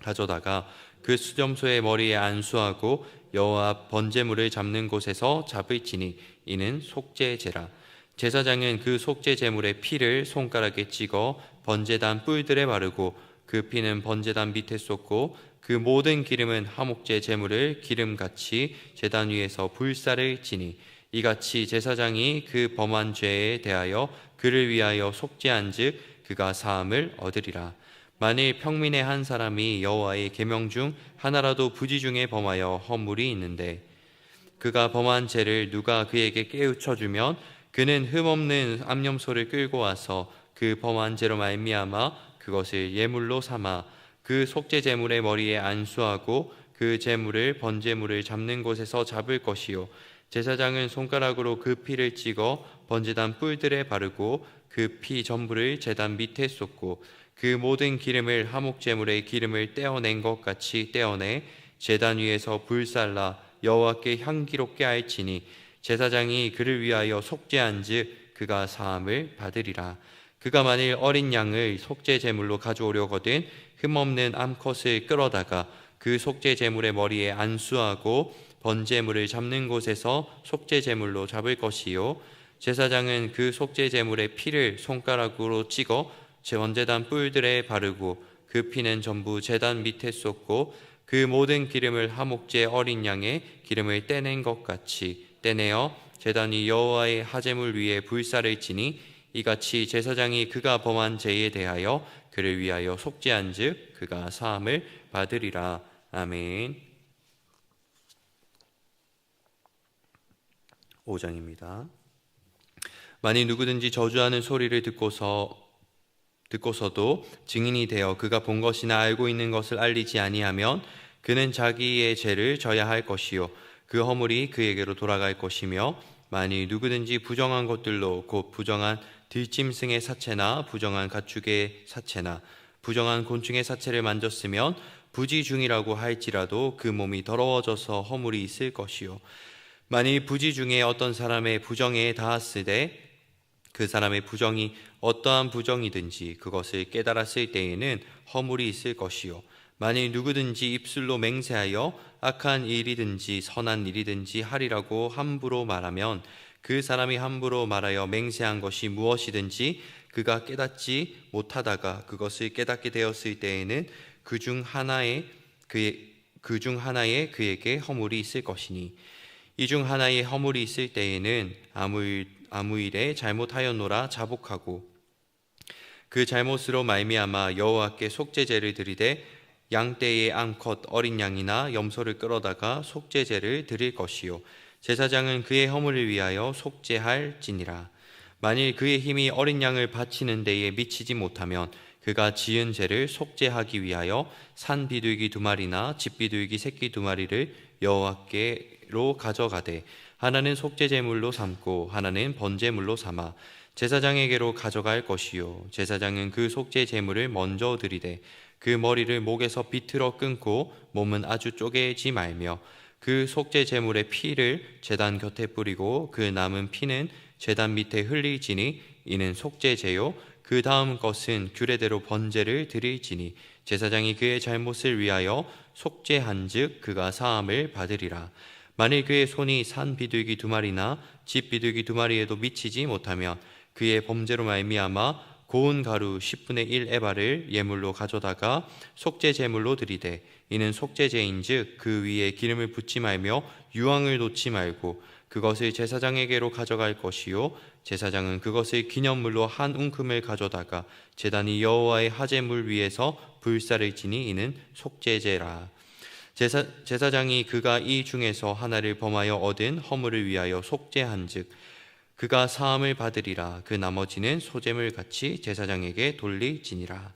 가져다가 그 숫염소의 머리에 안수하고 여호와 앞 번제물을 잡는 곳에서 잡을지니 이는 속죄제라. 제사장은 그 속죄제물의 피를 손가락에 찍어 번제단 뿔들에 바르고 그 피는 번제단 밑에 쏟고 그 모든 기름은 화목제 제물을 기름같이 제단 위에서 불사를 지니 이같이 제사장이 그 범한 죄에 대하여 그를 위하여 속죄한즉 그가 사함을 얻으리라. 만일 평민의 한 사람이 여호와의 계명 중 하나라도 부지 중에 범하여 허물이 있는데 그가 범한 죄를 누가 그에게 깨우쳐 주면 그는 흠없는 암염소를 끌고 와서 그 범한 죄로 말미암아 그것을 예물로 삼아 그 속죄 제물의 머리에 안수하고 그 제물을 번제물을 잡는 곳에서 잡을 것이요 제사장은 손가락으로 그 피를 찍어 번제단 뿔들에 바르고 그 피 전부를 제단 밑에 쏟고 그 모든 기름을 화목제물의 기름을 떼어낸 것 같이 떼어내 제단 위에서 불살라 여호와께 향기롭게 할지니 제사장이 그를 위하여 속죄한즉 그가 사함을 받으리라. 그가 만일 어린 양을 속죄 제물로 가져오려거든 흠없는 암컷을 끌어다가 그 속죄 제물의 머리에 안수하고 번제물을 잡는 곳에서 속죄 제물로 잡을 것이요 제사장은 그 속죄 제물의 피를 손가락으로 찍어 번제단 뿔들에 바르고 그 피는 전부 제단 밑에 쏟고 그 모든 기름을 화목제 어린 양의 기름을 떼낸 것 같이 떼내어 제단이 여호와의 하제물 위에 불사를 지니 이같이 제사장이 그가 범한 죄에 대하여 그를 위하여 속죄한즉 그가 사함을 받으리라. 아멘. 5장입니다. 만일 누구든지 저주하는 소리를 듣고서도 증인이 되어 그가 본 것이나 알고 있는 것을 알리지 아니하면 그는 자기의 죄를 져야 할 것이요 그 허물이 그에게로 돌아갈 것이며 만일 누구든지 부정한 것들로 곧 부정한 들짐승의 사체나 부정한 가축의 사체나 부정한 곤충의 사체를 만졌으면 부지 중이라고 할지라도 그 몸이 더러워져서 허물이 있을 것이요 만일 부지 중에 어떤 사람의 부정에 닿았으되 그 사람의 부정이 어떠한 부정이든지 그것을 깨달았을 때에는 허물이 있을 것이요 만일 누구든지 입술로 맹세하여 악한 일이든지 선한 일이든지 하리라고 함부로 말하면 그 사람이 함부로 말하여 맹세한 것이 무엇이든지 그가 깨닫지 못하다가 그것을 깨닫게 되었을 때에는 그 중 하나에 그에게 허물이 있을 것이니 이 중 하나에 허물이 있을 때에는 아무 일에 잘못하였노라 자복하고 그 잘못으로 말미암아 여호와께 속죄제를 드리되 양떼의 암컷 어린 양이나 염소를 끌어다가 속죄제를 드릴 것이요 제사장은 그의 허물을 위하여 속죄할지니라. 만일 그의 힘이 어린 양을 바치는 데에 미치지 못하면 그가 지은 죄를 속죄하기 위하여 산 비둘기 2마리나 집 비둘기 새끼 2마리를 여호와께로 가져가되 하나는 속죄제물로 삼고 하나는 번제물로 삼아 제사장에게로 가져갈 것이요 제사장은 그 속죄 제물을 먼저 드리되 그 머리를 목에서 비틀어 끊고 몸은 아주 쪼개지 말며 그 속죄 제물의 피를 제단 곁에 뿌리고 그 남은 피는 제단 밑에 흘릴지니 이는 속죄제요 그 다음 것은 규례대로 번제를 드릴지니 제사장이 그의 잘못을 위하여 속죄한즉 그가 사함을 받으리라. 만일 그의 손이 산 비둘기 2마리나 집 비둘기 2마리에도 미치지 못하면 그의 범죄로 말미암아 고운 가루 10분의 1 에바를 예물로 가져다가 속죄 제물로 드리되 이는 속죄제인즉 그 위에 기름을 붓지 말며 유황을 놓지 말고 그것을 제사장에게로 가져갈 것이요 제사장은 그것을 기념물로 한 웅큼을 가져다가 제단이 여호와의 화제물 위에서 불사를 지니 이는 속죄제라. 제사장이 그가 이 중에서 하나를 범하여 얻은 허물을 위하여 속죄한즉 그가 사함을 받으리라. 그 나머지는 소재물 같이 제사장에게 돌릴지니라.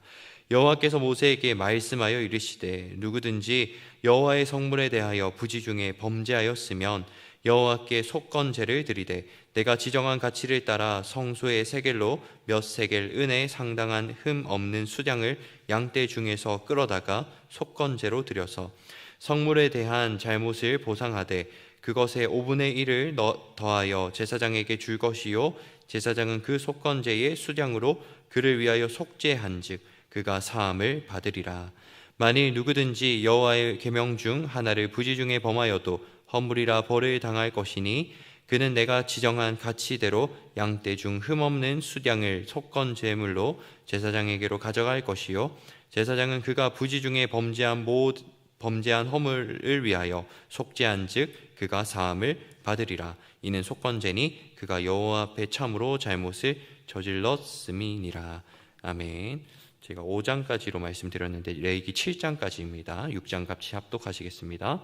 여호와께서 모세에게 말씀하여 이르시되 누구든지 여호와의 성물에 대하여 부지 중에 범죄하였으면 여호와께 속건제를 드리되 내가 지정한 가치를 따라 성소의 세겔로 몇 세겔 은에 상당한 흠 없는 수량을 양떼 중에서 끌어다가 속건제로 드려서 성물에 대한 잘못을 보상하되 그것의 5분의 1을 더하여 제사장에게 줄 것이요 제사장은 그 속건제의 수량으로 그를 위하여 속죄한즉 그가 사함을 받으리라. 만일 누구든지 여호와의 계명 중 하나를 부지 중에 범하여도 허물이라 벌을 당할 것이니 그는 내가 지정한 가치대로 양떼 중 흠없는 수량을 속건제물로 제사장에게로 가져갈 것이요 제사장은 그가 부지 중에 범죄한 허물을 위하여 속죄한즉 그가 사함을 받으리라. 이는 속건제니 그가 여호와 앞에 참으로 잘못을 저질렀음이니라. 아멘. 제가 5장까지로 말씀드렸는데 레위기 7장까지입니다. 6장 같이 합독하시겠습니다.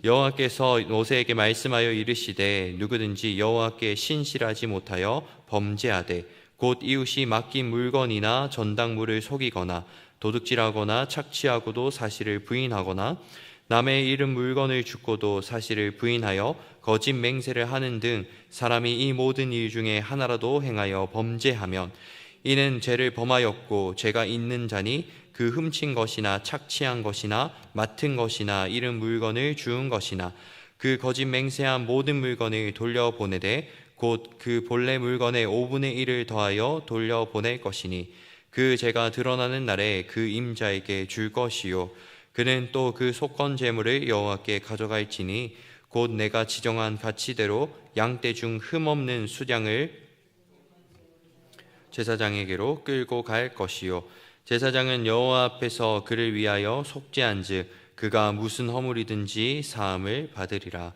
여호와께서 모세에게 말씀하여 이르시되 누구든지 여호와께 신실하지 못하여 범죄하되 곧 이웃이 맡긴 물건이나 전당물을 속이거나 도둑질하거나 착취하고도 사실을 부인하거나 남의 잃은 물건을 죽고도 사실을 부인하여 거짓 맹세를 하는 등 사람이 이 모든 일 중에 하나라도 행하여 범죄하면 이는 죄를 범하였고 죄가 있는 자니 그 훔친 것이나 착취한 것이나 맡은 것이나 잃은 물건을 주운 것이나 그 거짓 맹세한 모든 물건을 돌려보내되 곧 그 본래 물건의 5분의 1을 더하여 돌려보낼 것이니 그 죄가 드러나는 날에 그 임자에게 줄 것이요 그는 또 그 속건 제물을 여호와께 가져갈지니 곧 내가 지정한 가치대로 양떼 중 흠없는 수량을 제사장에게로 끌고 갈 것이요 제사장은 여호와 앞에서 그를 위하여 속죄한즉 그가 무슨 허물이든지 사함을 받으리라.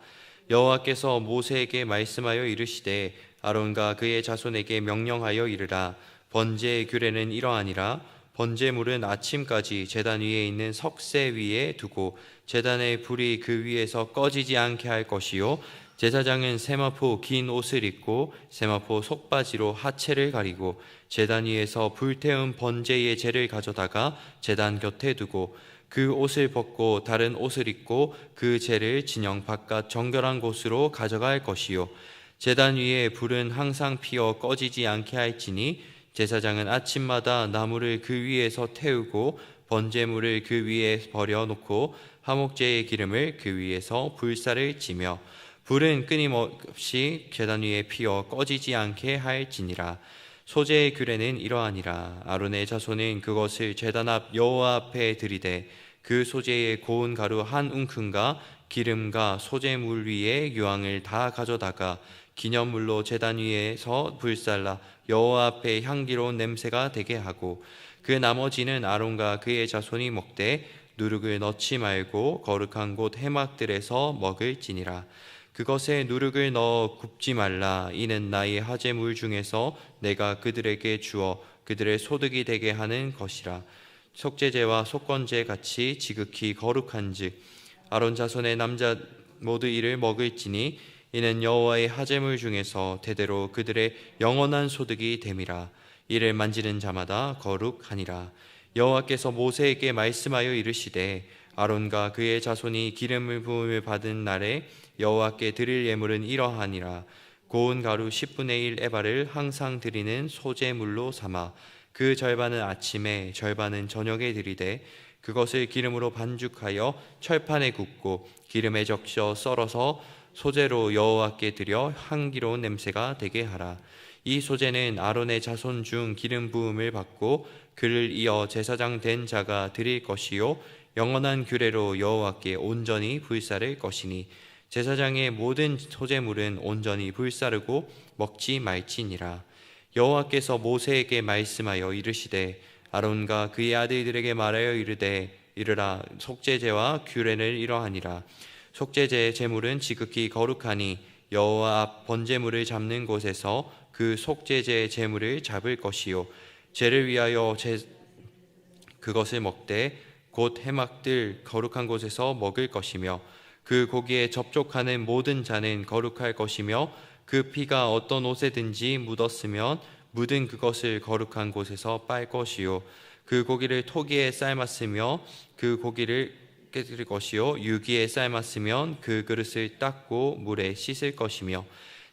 여호와께서 모세에게 말씀하여 이르시되 아론과 그의 자손에게 명령하여 이르라. 번제의 규례는 이러하니라. 번제물은 아침까지 제단 위에 있는 석쇠 위에 두고 제단의 불이 그 위에서 꺼지지 않게 할 것이요 제사장은 세마포 긴 옷을 입고 세마포 속바지로 하체를 가리고 제단 위에서 불태운 번제의 재를 가져다가 제단 곁에 두고 그 옷을 벗고 다른 옷을 입고 그 재를 진영 바깥 정결한 곳으로 가져갈 것이요 제단 위에 불은 항상 피어 꺼지지 않게 할지니 제사장은 아침마다 나무를 그 위에서 태우고 번제물을 그 위에 버려놓고 화목제의 기름을 그 위에서 불사를 지며 불은 끊임없이 제단 위에 피어 꺼지지 않게 할지니라. 소제의 규례는 이러하니라. 아론의 자손은 그것을 제단 앞 여호와 앞에 드리되 그 소제의 고운 가루 한 웅큼과 기름과 소제물 위에 유황을 다 가져다가 기념물로 제단 위에서 불살라 여호와 앞에 향기로운 냄새가 되게 하고 그 나머지는 아론과 그의 자손이 먹되 누룩을 넣지 말고 거룩한 곳 해막들에서 먹을지니라. 그것에 누룩을 넣어 굽지 말라. 이는 나의 화제물 중에서 내가 그들에게 주어 그들의 소득이 되게 하는 것이라. 속죄제와 속건제 같이 지극히 거룩한즉 아론 자손의 남자 모두 이를 먹을지니 이는 여호와의 화제물 중에서 대대로 그들의 영원한 소득이 됨이라. 이를 만지는 자마다 거룩하니라. 여호와께서 모세에게 말씀하여 이르시되 아론과 그의 자손이 기름을 부음을 받은 날에 여호와께 드릴 예물은 이러하니라. 고운 가루 10분의 1 에바를 항상 드리는 소제물로 삼아 그 절반은 아침에 절반은 저녁에 드리되 그것을 기름으로 반죽하여 철판에 굽고 기름에 적셔 썰어서 소제로 여호와께 드려 향기로운 냄새가 되게 하라. 이 소제는 아론의 자손 중 기름 부음을 받고 그를 이어 제사장 된 자가 드릴 것이요 영원한 규례로 여호와께 온전히 불사를 것이니 제사장의 모든 소제물은 온전히 불사르고 먹지 말지니라. 여호와께서 모세에게 말씀하여 이르시되 아론과 그의 아들들에게 말하여 이르되 이르라. 속죄제와 규례를 이러하니라. 속죄제의 제물은 지극히 거룩하니 여호와 앞 번제물을 잡는 곳에서 그 속죄제의 제물을 잡을 것이요 죄를 위하여 그것을 먹되 곧 해막들 거룩한 곳에서 먹을 것이며 그 고기에 접촉하는 모든 자는 거룩할 것이며 그 피가 어떤 옷에든지 묻었으면 묻은 그것을 거룩한 곳에서 빨 것이요 그 고기를 토기에 삶았으며 그 고기를 깨뜨릴 것이요 유기에 삶았으면 그 그릇을 닦고 물에 씻을 것이며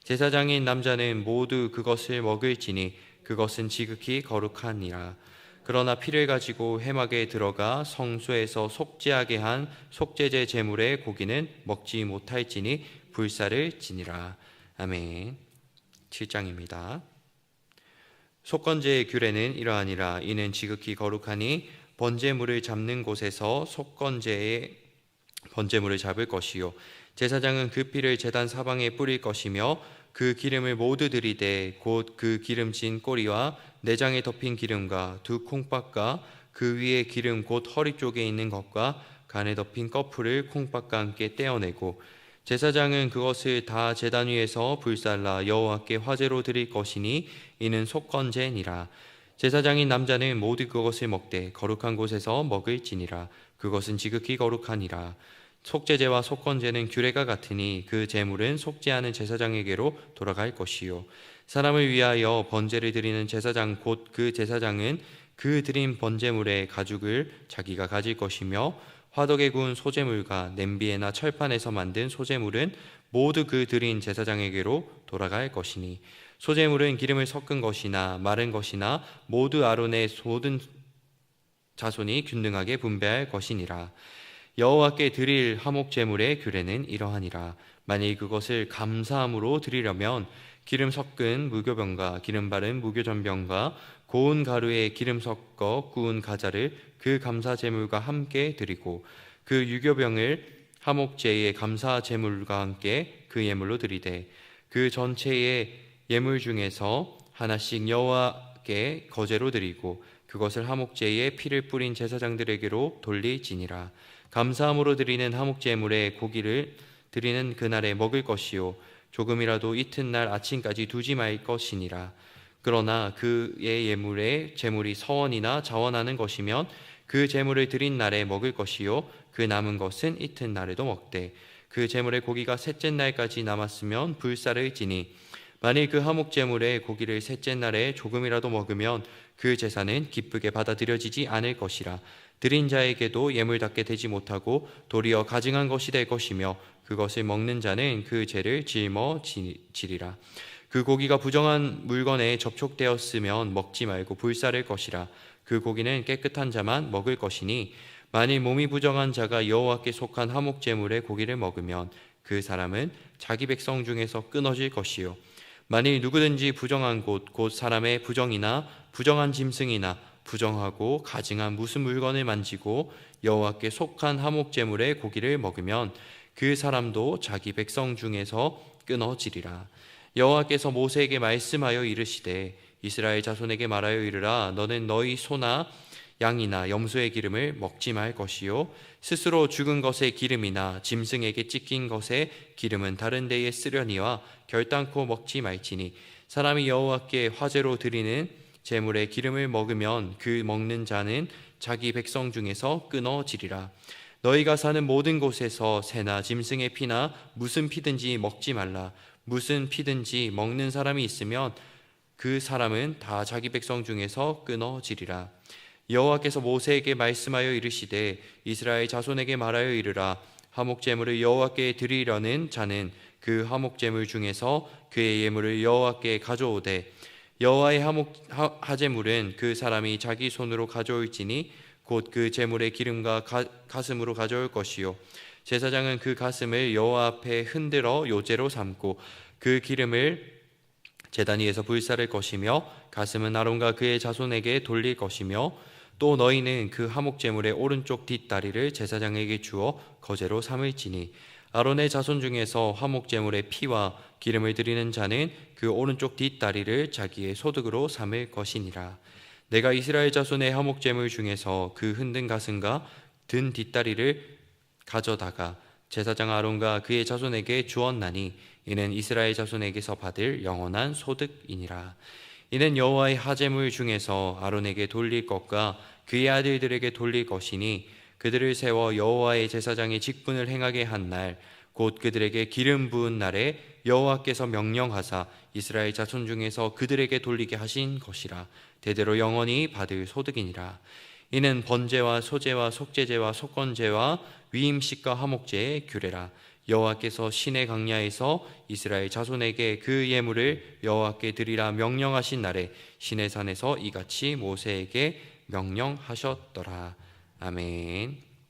제사장인 남자는 모두 그것을 먹을지니 그것은 지극히 거룩하니라. 그러나 피를 가지고 회막에 들어가 성소에서 속죄하게 한 속죄제 제물의 고기는 먹지 못할지니 불사를 지니라. 아멘. 7장입니다. 속건제의 규례는 이러하니라. 이는 지극히 거룩하니 번제물을 잡는 곳에서 속건제의 번제물을 잡을 것이요 제사장은 그 피를 제단 사방에 뿌릴 것이며 그 기름을 모두 들이되 곧 그 기름진 꼬리와 내장에 덮인 기름과 두 콩밥과 그 위에 기름 곧 허리 쪽에 있는 것과 간에 덮인 꺼풀을 콩밥과 함께 떼어내고 제사장은 그것을 다 제단 위에서 불살라 여호와께 화제로 드릴 것이니 이는 속건제니라. 제사장인 남자는 모두 그것을 먹되 거룩한 곳에서 먹을지니라. 그것은 지극히 거룩하니라. 속죄제와 속건제는 규례가 같으니 그 제물은 속죄하는 제사장에게로 돌아갈 것이요 사람을 위하여 번제를 드리는 제사장 곧 그 제사장은 그 드린 번제물의 가죽을 자기가 가질 것이며 화덕에 구운 소제물과 냄비에나 철판에서 만든 소제물은 모두 그 드린 제사장에게로 돌아갈 것이니 소제물은 기름을 섞은 것이나 마른 것이나 모두 아론의 모든 자손이 균등하게 분배할 것이니라. 여호와께 드릴 화목 제물의 규례는 이러하니라. 만일 그것을 감사함으로 드리려면 기름 섞은 무교병과 기름 바른 무교전병과 고운 가루에 기름 섞어 구운 가자를 그 감사 제물과 함께 드리고 그 유교병을 화목제의 감사 제물과 함께 그 예물로 드리되 그 전체의 예물 중에서 하나씩 여호와께 거제로 드리고 그것을 화목제에 피를 뿌린 제사장들에게로 돌릴지니라. 감사함으로 드리는 화목제물의 고기를 드리는 그날에 먹을 것이요 조금이라도 이튿날 아침까지 두지 말 것이니라. 그러나 그의 예물의 제물이 서원이나 자원하는 것이면 그 제물을 드린 날에 먹을 것이요 그 남은 것은 이튿날에도 먹되 그 제물의 고기가 셋째 날까지 남았으면 불사를 지니 만일 그 화목제물의 고기를 셋째 날에 조금이라도 먹으면 그 제사는 기쁘게 받아들여지지 않을 것이라. 드린 자에게도 예물답게 되지 못하고 도리어 가증한 것이 될 것이며 그것을 먹는 자는 그 죄를 짊어지리라. 그 고기가 부정한 물건에 접촉되었으면 먹지 말고 불사를 것이라. 그 고기는 깨끗한 자만 먹을 것이니 만일 몸이 부정한 자가 여호와께 속한 화목제물의 고기를 먹으면 그 사람은 자기 백성 중에서 끊어질 것이요 만일 누구든지 부정한 곳 곧 사람의 부정이나 부정한 짐승이나 부정하고 가증한 무슨 물건을 만지고 여호와께 속한 화목제물의 고기를 먹으면 그 사람도 자기 백성 중에서 끊어지리라. 여호와께서 모세에게 말씀하여 이르시되 이스라엘 자손에게 말하여 이르라. 너는 너희 소나 양이나 염소의 기름을 먹지 말 것이요 스스로 죽은 것의 기름이나 짐승에게 찢긴 것의 기름은 다른 데에 쓰려니와 결단코 먹지 말지니 사람이 여호와께 화제로 드리는 제물의 기름을 먹으면 그 먹는 자는 자기 백성 중에서 끊어지리라. 너희가 사는 모든 곳에서 새나 짐승의 피나 무슨 피든지 먹지 말라. 무슨 피든지 먹는 사람이 있으면 그 사람은 다 자기 백성 중에서 끊어지리라. 여호와께서 모세에게 말씀하여 이르시되 이스라엘 자손에게 말하여 이르라. 화목제물을 여호와께 드리려는 자는 그 화목 제물 중에서 그의 예물을 여호와께 가져오되 여호와의 하제물은 그 사람이 자기 손으로 가져올지니 곧 그 제물의 기름과 가슴으로 가져올 것이요 제사장은 그 가슴을 여호와 앞에 흔들어 요제로 삼고 그 기름을 제단 위에서 불사를 것이며 가슴은 아론과 그의 자손에게 돌릴 것이며 또 너희는 그 화목 제물의 오른쪽 뒷다리를 제사장에게 주어 거제로 삼을지니 아론의 자손 중에서 화목 제물의 피와 기름을 드리는 자는 그 오른쪽 뒷다리를 자기의 소득으로 삼을 것이니라. 내가 이스라엘 자손의 화목 제물 중에서 그 흔든 가슴과 든 뒷다리를 가져다가 제사장 아론과 그의 자손에게 주었나니 이는 이스라엘 자손에게서 받을 영원한 소득이니라. 이는 여호와의 하제물 중에서 아론에게 돌릴 것과 그의 아들들에게 돌릴 것이니 그들을 세워 여호와의 제사장의 직분을 행하게 한 날 곧 그들에게 기름 부은 날에 여호와께서 명령하사 이스라엘 자손 중에서 그들에게 돌리게 하신 것이라. 대대로 영원히 받을 소득이니라. 이는 번제와 소제와 속죄제와 속건제와 위임식과 화목제의 규례라. 여호와께서 시내 강야에서 이스라엘 자손에게 그 예물을 여호와께 드리라 명령하신 날에 시내산에서 이같이 모세에게 명령하셨더라. 아멘.